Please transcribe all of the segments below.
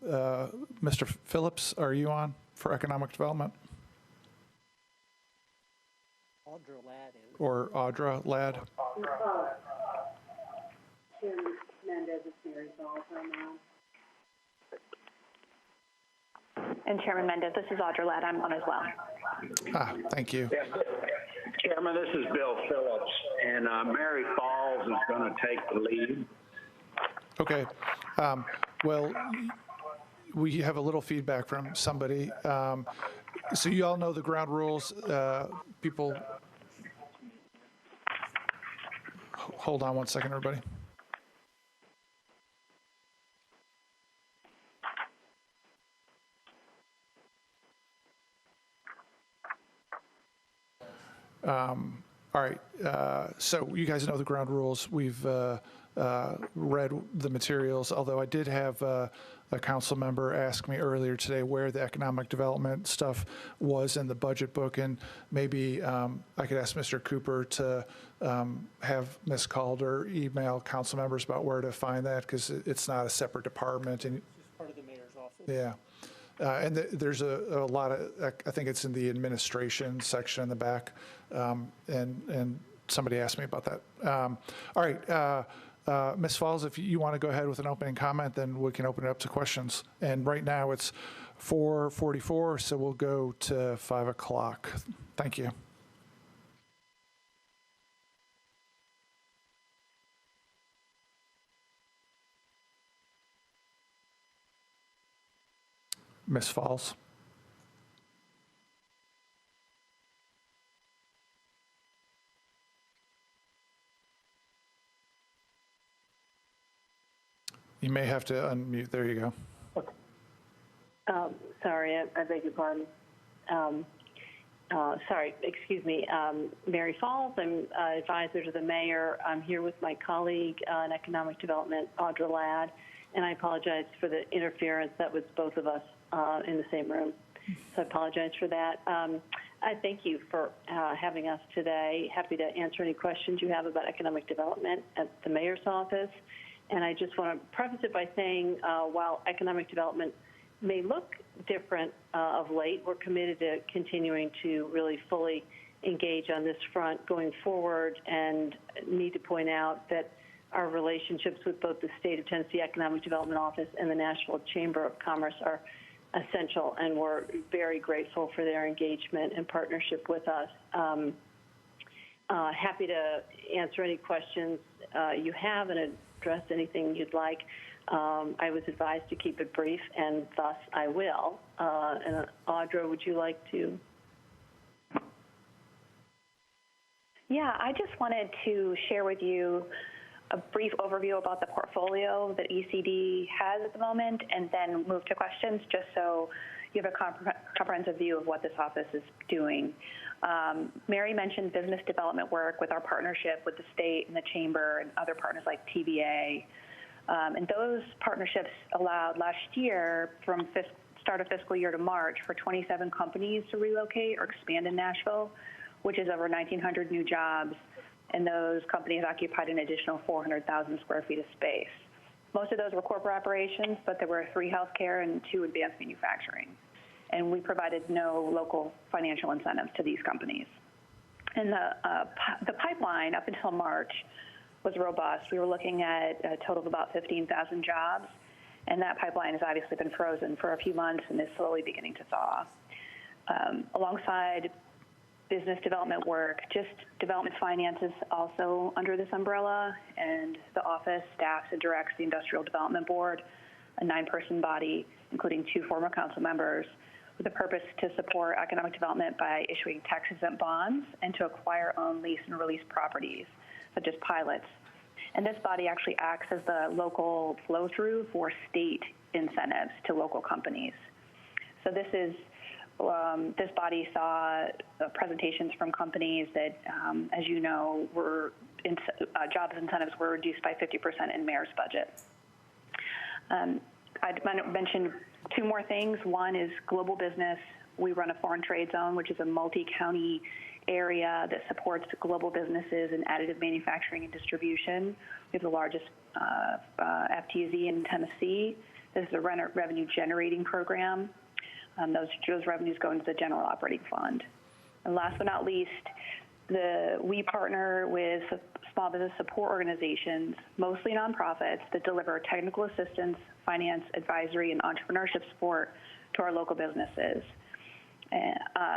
Mr. Phillips, are you on for economic development? Audra Ladd is. Or Audra Ladd? Chairman Mendez is Mary Falls. And Chairman Mendez, this is Audra Ladd. I'm on as well. Thank you. Yeah. Chairman, this is Bill Phillips, and Mary Falls is going to take the lead. Okay. Well, we have a little feedback from somebody. So you all know the ground rules. People, hold on one second, everybody. All right, so you guys know the ground rules. We've read the materials, although I did have a council member ask me earlier today where the economic development stuff was in the budget book, and maybe I could ask Mr. Cooper to have Ms. Calder email council members about where to find that, because it's not a separate department. And It's part of the mayor's office. yeah. And there's a lot of, I think it's in the administration section in the back, and somebody asked me about that. All right, Ms. Falls, if you want to go ahead with an opening comment, then we can open it up to questions. And right now it's 4:44, so we'll go to 5 o'clock. Thank you. Ms. Falls. You may have to unmute. There you go. Sorry, I beg your pardon. Sorry, excuse me. Mary Falls, I'm advisor to the mayor. I'm here with my colleague in economic development, Audra Ladd, and I apologize for the interference. That was both of us in the same room. So I apologize for that. I thank you for having us today. Happy to answer any questions you have about economic development at the mayor's office. And I just want to preface it by saying while economic development may look different of late, we're committed to continuing to really fully engage on this front going forward, and need to point out that our relationships with both the State of Tennessee Economic Development Office and the National Chamber of Commerce are essential, and we're very grateful for their engagement and partnership with us. Happy to answer any questions you have and address anything you'd like. I was advised to keep it brief, and thus I will. And Audra, would you like to? Yeah, I just wanted to share with you a brief overview about the portfolio that ECD has at the moment, and then move to questions, just so you have a comprehensive view of what this office is doing. Mary mentioned business development work with our partnership with the state and the chamber and other partners like TVA. And those partnerships allowed last year, from start of fiscal year to March, for 27 companies to relocate or expand in Nashville, which is over 1,900 new jobs. And those companies occupied an additional 400,000 square feet of space. Most of those were corporate operations, but there were 3 healthcare and 2 advanced manufacturing. And we provided no local financial incentives to these companies. And the pipeline up until March was robust. We were looking at a total of about 15,000 jobs, and that pipeline has obviously been frozen for a few months and is slowly beginning to thaw. Alongside business development work, just development finance is also under this umbrella, and the office staffs and directs the Industrial Development Board, a 9-person body, including 2 former council members, with the purpose to support economic development by issuing tax-exempt bonds and to acquire, own, lease, and release properties, such as pilots. And this body actually acts as the local flow-through for state incentives to local companies. So this is this body saw presentations from companies that, as you know, were jobs incentives were reduced by 50% in mayor's budget. I'd mention 2 more things. One is global business. We run a foreign trade zone, which is a multi-county area that supports global businesses in additive manufacturing and distribution. We have the largest FTZ in Tennessee. This is a revenue generating program. Those revenues go into the general operating fund. And last but not least, we partner with small business support organizations, mostly nonprofits, that deliver technical assistance, finance, advisory, and entrepreneurship support to our local businesses.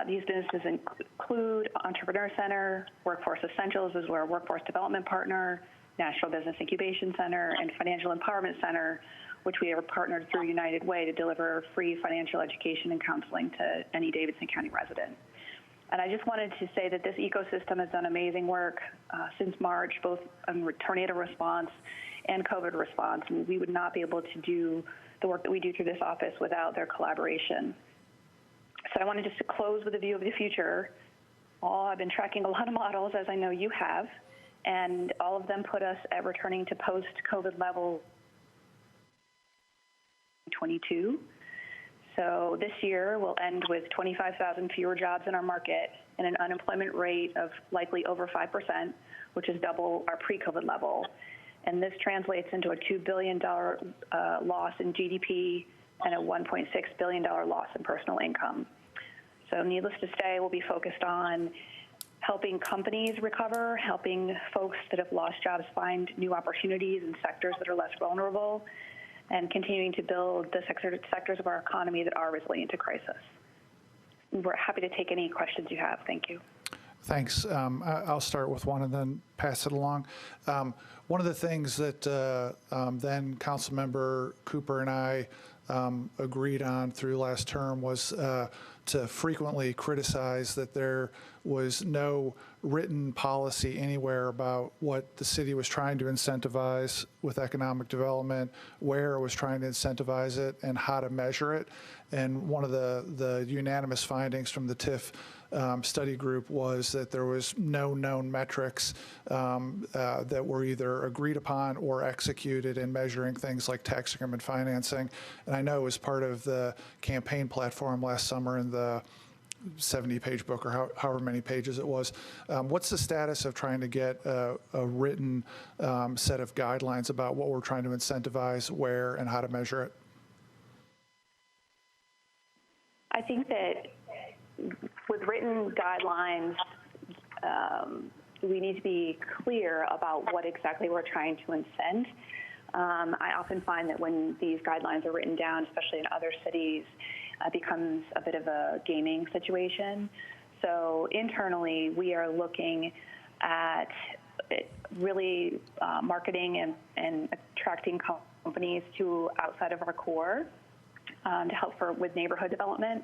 These businesses include Entrepreneur Center, Workforce Essentials is our workforce development partner, National Business Incubation Center, and Financial Empowerment Center, which we have partnered through United Way to deliver free financial education and counseling to any Davidson County resident. And I just wanted to say that this ecosystem has done amazing work since March, both on tornado response and COVID response. And we would not be able to do the work that we do through this office without their collaboration. So I wanted just to close with a view of the future. I've been tracking a lot of models, as I know you have, and all of them put us at returning to post-COVID level 22. So this year we'll end with 25,000 fewer jobs in our market and an unemployment rate of likely over 5%, which is double our pre-COVID level. And this translates into a $2 billion loss in GDP and a $1.6 billion loss in personal income. So needless to say, we'll be focused on helping companies recover, helping folks that have lost jobs find new opportunities in sectors that are less vulnerable, and continuing to build the sectors of our economy that are resilient to crisis. We're happy to take any questions you have. Thank you. Thanks. I'll start with one and then pass it along. One of the things that then Councilmember Cooper and I agreed on through last term was to frequently criticize that there was no written policy anywhere about what the city was trying to incentivize with economic development, where it was trying to incentivize it, and how to measure it. And one of the unanimous findings from the TIF study group was that there was no known metrics that were either agreed upon or executed in measuring things like tax increment financing. And I know it was part of the campaign platform last summer in the 70-page book, or however many pages it was. What's the status of trying to get a written set of guidelines about what we're trying to incentivize, where, and how to measure it? I think that with written guidelines, we need to be clear about what exactly we're trying to incent. I often find that when these guidelines are written down, especially in other cities, it becomes a bit of a gaming situation. So internally, we are looking at really marketing and attracting companies to outside of our core to help with neighborhood development.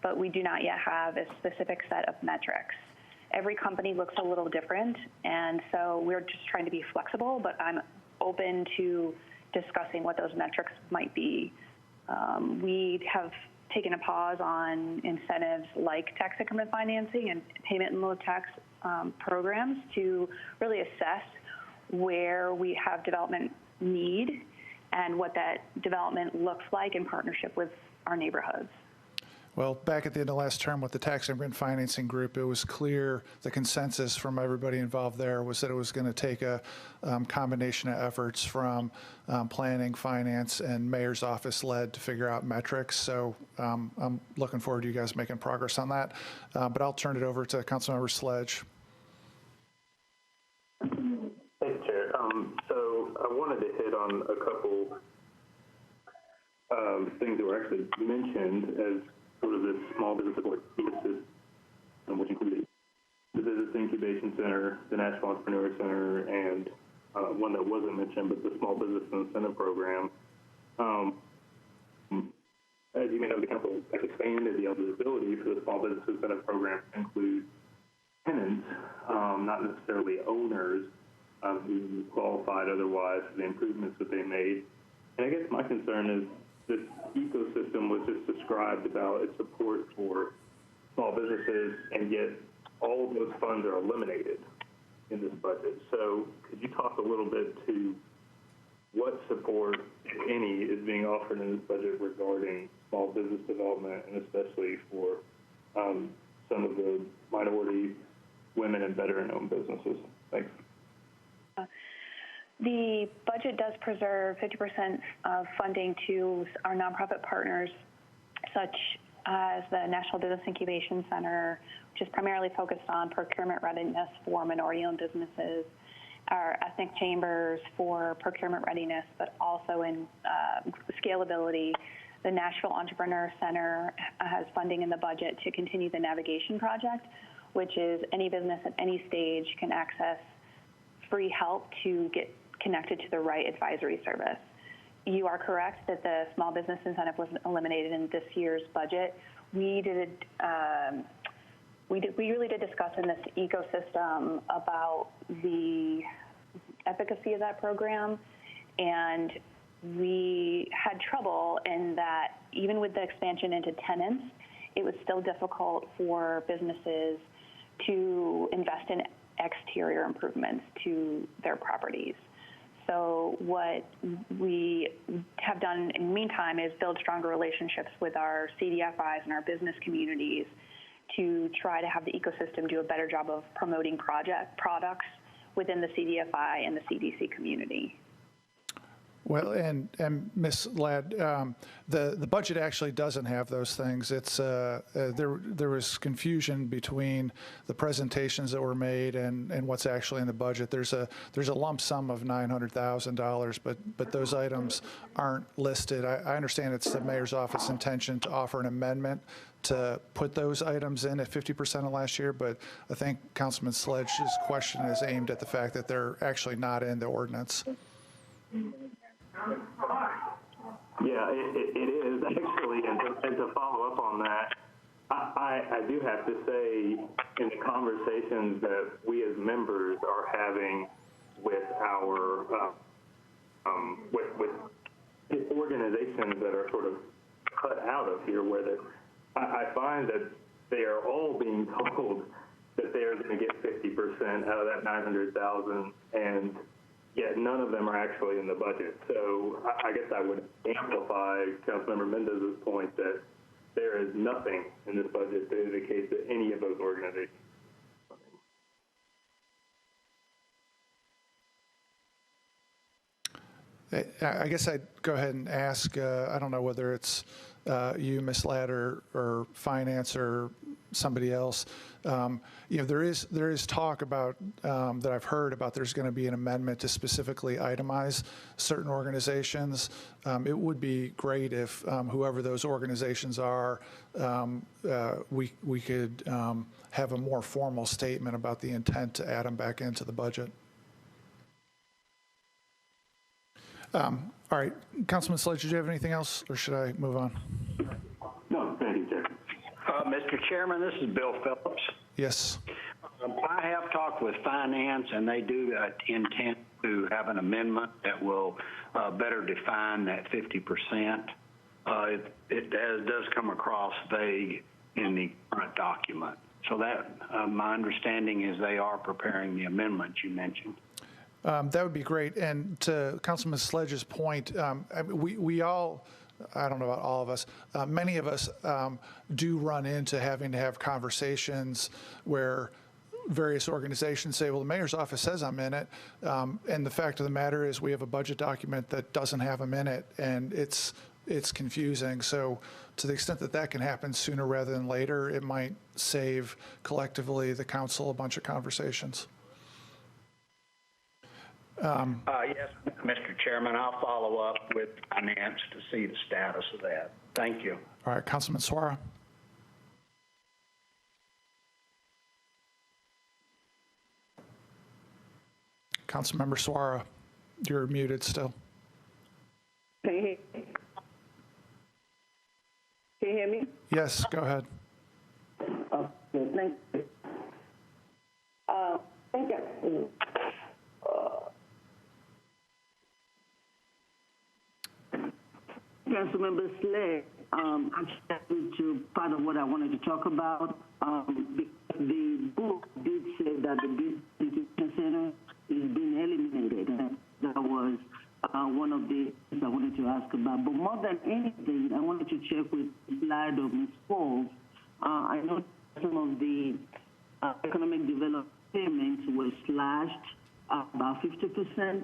But we do not yet have a specific set of metrics. Every company looks a little different, and so we're just trying to be flexible, but I'm open to discussing what those metrics might be. We have taken a pause on incentives like tax increment financing and payment in lieu of tax programs to really assess where we have development need and what that development looks like in partnership with our neighborhoods. Well, back at the end of last term with the tax increment financing group, it was clear the consensus from everybody involved there was that it was going to take a combination of efforts from planning, finance, and mayor's office led to figure out metrics. So I'm looking forward to you guys making progress on that. But I'll turn it over to Councilmember Sledge. Thanks, Chair. So I wanted to hit on a couple things that were actually mentioned as sort of this small business support system, which included the Business Incubation Center, the National Entrepreneur Center, and one that wasn't mentioned, but the Small Business Incentive Program. As you may know, the council has expanded the eligibility for the Small Business Incentive Program to include tenants, not necessarily owners, who qualified otherwise for the improvements that they made. And I guess my concern is this ecosystem was just described about its support for small businesses, and yet all of those funds are eliminated in this budget. So could you talk a little bit to what support, if any, is being offered in this budget regarding small business development, and especially for some of the minority women and veteran-owned businesses. Thanks. The budget does preserve 50% of funding to our nonprofit partners, such as the National Business Incubation Center, which is primarily focused on procurement readiness for minority-owned businesses, our ethnic chambers for procurement readiness, but also in scalability. The Nashville Entrepreneur Center has funding in the budget to continue the navigation project, which is any business at any stage can access free help to get connected to the right advisory service. You are correct that the small business incentive was eliminated in this year's budget. We really did discuss in this ecosystem about the efficacy of that program, and we had trouble in that even with the expansion into tenants, it was still difficult for businesses to invest in exterior improvements to their properties. So what we have done in the meantime is build stronger relationships with our CDFIs and our business communities to try to have the ecosystem do a better job of promoting products within the CDFI and the CDC community. Well, and Ms. Ladd, the budget actually doesn't have those things. It's there was confusion between the presentations that were made and what's actually in the budget. There's a lump sum of $900,000, but those items aren't listed. I understand it's the mayor's office intention to offer an amendment to put those items in at 50% of last year, but I think Councilman Sledge's question is aimed at the fact that they're actually not in the ordinance. Yeah, it is actually, and to follow up on that, I do have to say, in the conversations that we as members are having with our with organizations that are sort of cut out of here, where I find that they are all being told that they are going to get 50% out of that 900,000, and yet none of them are actually in the budget. So I guess I would amplify Councilmember Mendez's point that there is nothing in this budget that indicates that any of those organizations. I guess I'd go ahead and ask, I don't know whether it's you, Ms. Ladd, or finance or somebody else. You know, there is talk about, that I've heard about, there's going to be an amendment to specifically itemize certain organizations. It would be great if whoever those organizations are, we could have a more formal statement about the intent to add them back into the budget. All right, Councilman Sledge, did you have anything else, or should I move on? No, thank you, Chair. Mr. Chairman, this is Bill Phillips. Yes. I have talked with finance, and they do intend to have an amendment that will better define that 50%. It does come across vague in the current document. So that my understanding is they are preparing the amendment you mentioned. That would be great. And to Councilman Sledge's point, we all, I don't know about all of us, many of us do run into having to have conversations where various organizations say, well, the mayor's office says I'm in it. And the fact of the matter is we have a budget document that doesn't have them in it, and it's confusing. So to the extent that that can happen sooner rather than later, it might save collectively the council a bunch of conversations. Yes, Mr. Chairman, I'll follow up with finance to see the status of that. Thank you. All right, Councilman Suara. Councilmember Suara, you're muted still. Can you hear me? Yes, go ahead. Okay, thank you. Thank you. Councilmember Sledge, actually to part of what I wanted to talk about. The book did say that the Business Incubation Center is being eliminated. That was one of the things I wanted to ask about. But more than anything, I wanted to check with the slide of Ms. Falls. I know some of the economic development payments were slashed about 50%,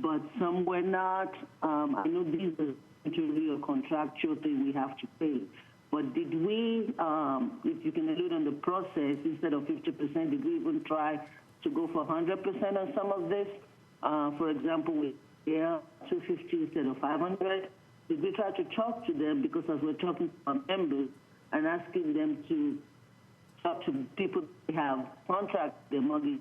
but some were not. I know these are literally a contractual thing we have to pay. But did we, if you can allude on the process, instead of 50%, did we even try to go for 100% on some of this? For example, with 250 instead of 500. Did we try to talk to them? Because as we're talking to our members and asking them to talk to people who have contracts, their money,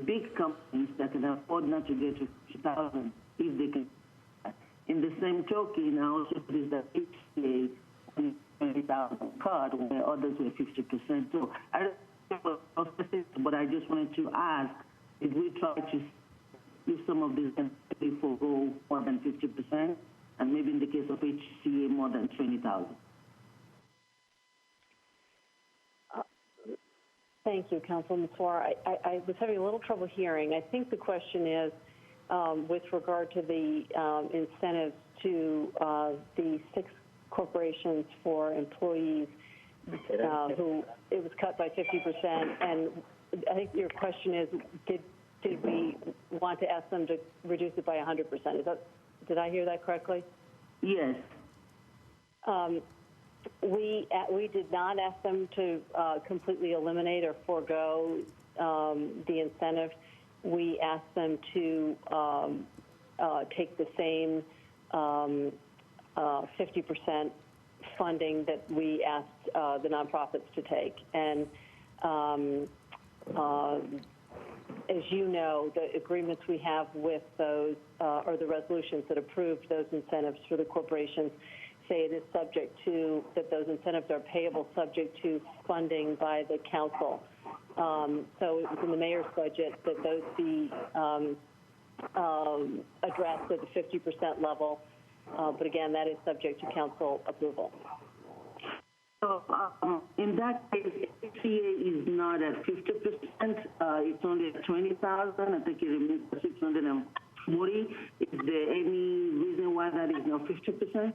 big companies that can afford not to get to 50,000 if they can. In the same token, I also believe that HCA 20,000 card where others were 50%. So I don't know but I just wanted to ask, did we try to give some of these and forego more than 50%, and maybe in the case of HCA more than 20,000? Thank you, Councilman Suara. I was having a little trouble hearing. I think the question is with regard to the incentives to the 6 corporations for employees who it was cut by 50%. And I think your question is, did we want to ask them to reduce it by 100%? Did I hear that correctly? Yes. We did not ask them to completely eliminate or forego the incentive. We asked them to take the same 50% funding that we asked the nonprofits to take. And as you know, the agreements we have with those, or the resolutions that approved those incentives for the corporations, say it is subject to, that those incentives are payable subject to funding by the council. So it was in the mayor's budget that those be addressed at the 50% level. But again, that is subject to council approval. So in that case, HCA is not at 50%. It's only at 20,000. I think it remains 640. Is there any reason why that is not 50%?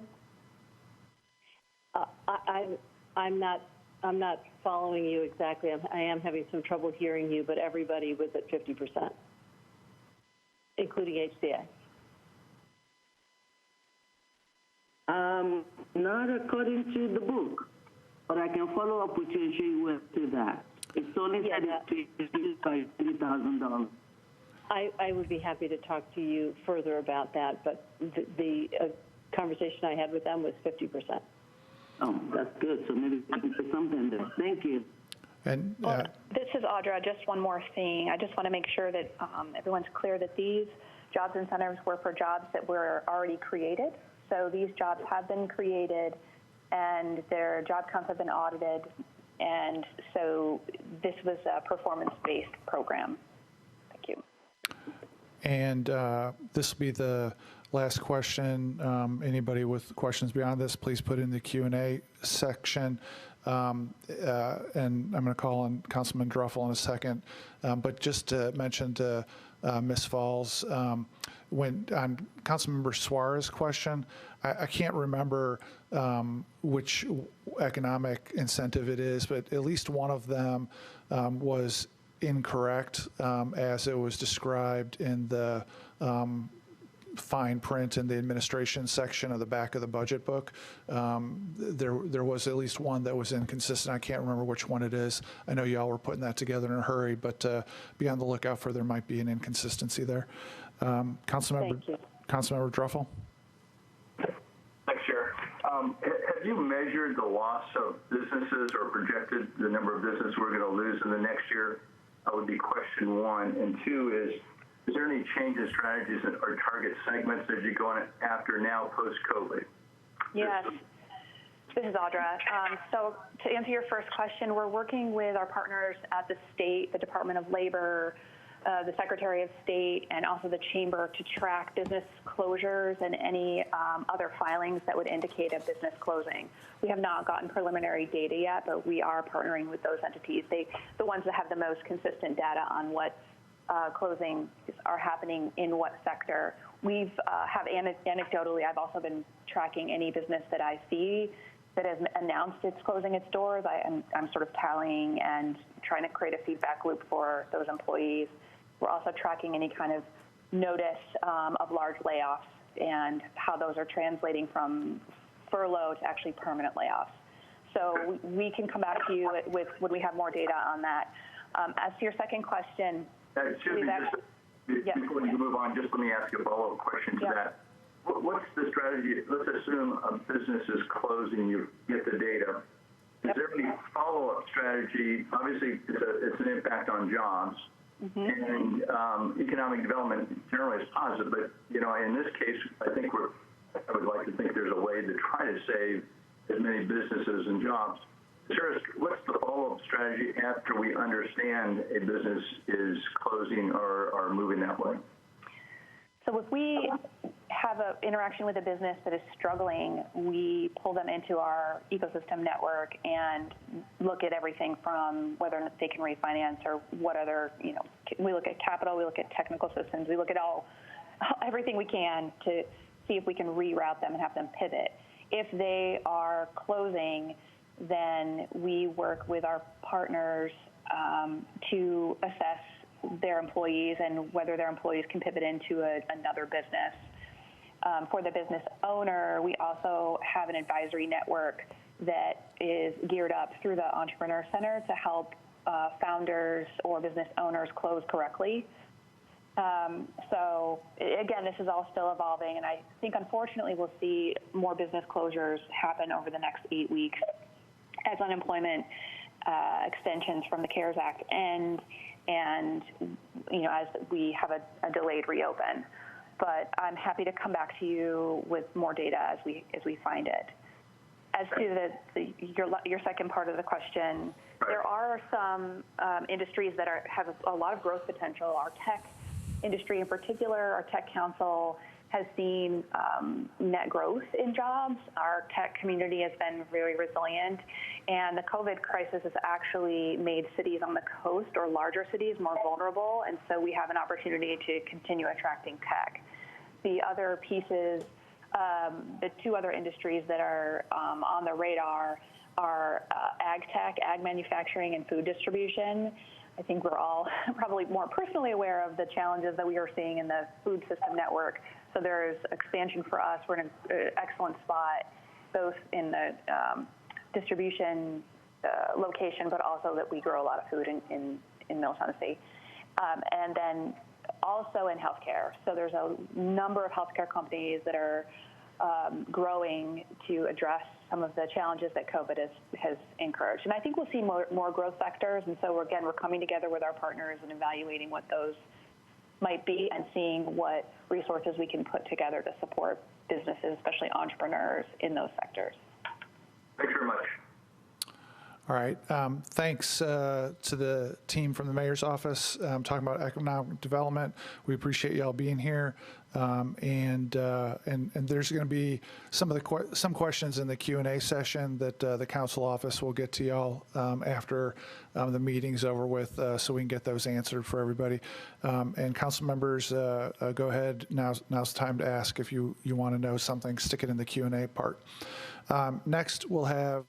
I'm not following you exactly. I am having some trouble hearing you, but everybody was at 50%, including HCA. Not according to the book, but I can follow up with you and show you where to that. It's only said it's by $20,000. I would be happy to talk to you further about that, but the conversation I had with them was 50%. Oh, that's good. So maybe we can say something there. Thank you. And This is Audra. Just one more thing. I just want to make sure that everyone's clear that these jobs incentives were for jobs that were already created. So these jobs have been created, and their job counts have been audited, and so this was a performance-based program. Thank you. And this will be the last question. Anybody with questions beyond this, please put in the Q&A section. And I'm going to call on Councilman Druffel in a second. But just to mention to Ms. Falls, when on Councilmember Suarez's question, I can't remember which economic incentive it is, but at least one of them was incorrect as it was described in the fine print in the administration section of the back of the budget book. There was at least one that was inconsistent. I can't remember which one it is. I know y'all were putting that together in a hurry, but be on the lookout for there might be an inconsistency there. Councilmember Druffel. Thanks, Chair. Have you measured the loss of businesses or projected the number of businesses we're going to lose in the next year? That would be question one. And two is there any change in strategies or target segments that you're going after now post-COVID? Yes. This is Audra. So to answer your first question, we're working with our partners at the state, the Department of Labor, the Secretary of State, and also the Chamber to track business closures and any other filings that would indicate a business closing. We have not gotten preliminary data yet, but we are partnering with those entities. The ones that have the most consistent data on what closings are happening in what sector. We've have anecdotally, I've also been tracking any business that I see that has announced it's closing its doors. I'm sort of tallying and trying to create a feedback loop for those employees. We're also tracking any kind of notice of large layoffs and how those are translating from furlough to actually permanent layoffs. So we can come back to you with when we have more data on that. As to your second question, excuse me, before you move on, just let me ask you a follow-up question to that. What's the strategy? Let's assume a business is closing, you get the data. Is there any follow-up strategy? Obviously, it's an impact on jobs. And economic development generally is positive, but in this case, I would like to think there's a way to try to save as many businesses and jobs. What's the follow-up strategy after we understand a business is closing or moving that way? So if we have an interaction with a business that is struggling, we pull them into our ecosystem network and look at everything from whether or not they can refinance or what other, we look at capital, we look at technical systems, we look at everything we can to see if we can reroute them and have them pivot. If they are closing, then we work with our partners to assess their employees and whether their employees can pivot into another business. For the business owner, we also have an advisory network that is geared up through the Entrepreneur Center to help founders or business owners close correctly. So again, this is all still evolving, and I think unfortunately we'll see more business closures happen over the next 8 weeks as unemployment extensions from the CARES Act end, and as we have a delayed reopen. But I'm happy to come back to you with more data as we find it. As to your second part of the question, there are some industries that have a lot of growth potential. Our tech industry in particular, our tech council has seen net growth in jobs. Our tech community has been very resilient, and the COVID crisis has actually made cities on the coast or larger cities more vulnerable, and so we have an opportunity to continue attracting tech. The other pieces, the two other industries that are on the radar are ag tech, ag manufacturing, and food distribution. I think we're all probably more personally aware of the challenges that we are seeing in the food system network. So there's expansion for us. We're in an excellent spot, both in the distribution location, but also that we grow a lot of food in Middle Tennessee. And then also in healthcare. So there's a number of healthcare companies that are growing to address some of the challenges that COVID has encouraged. And I think we'll see more growth sectors. And so we're coming together with our partners and evaluating what those might be and seeing what resources we can put together to support businesses, especially entrepreneurs in those sectors. Thanks very much. All right. Thanks to the team from the mayor's office talking about economic development. We appreciate y'all being here. And there's going to be some questions in the Q&A session that the council office will get to y'all after the meeting's over with, so we can get those answered for everybody. And council members, go ahead. Now's the time to ask if you want to know something. Stick it in the Q&A part. Next, we'll have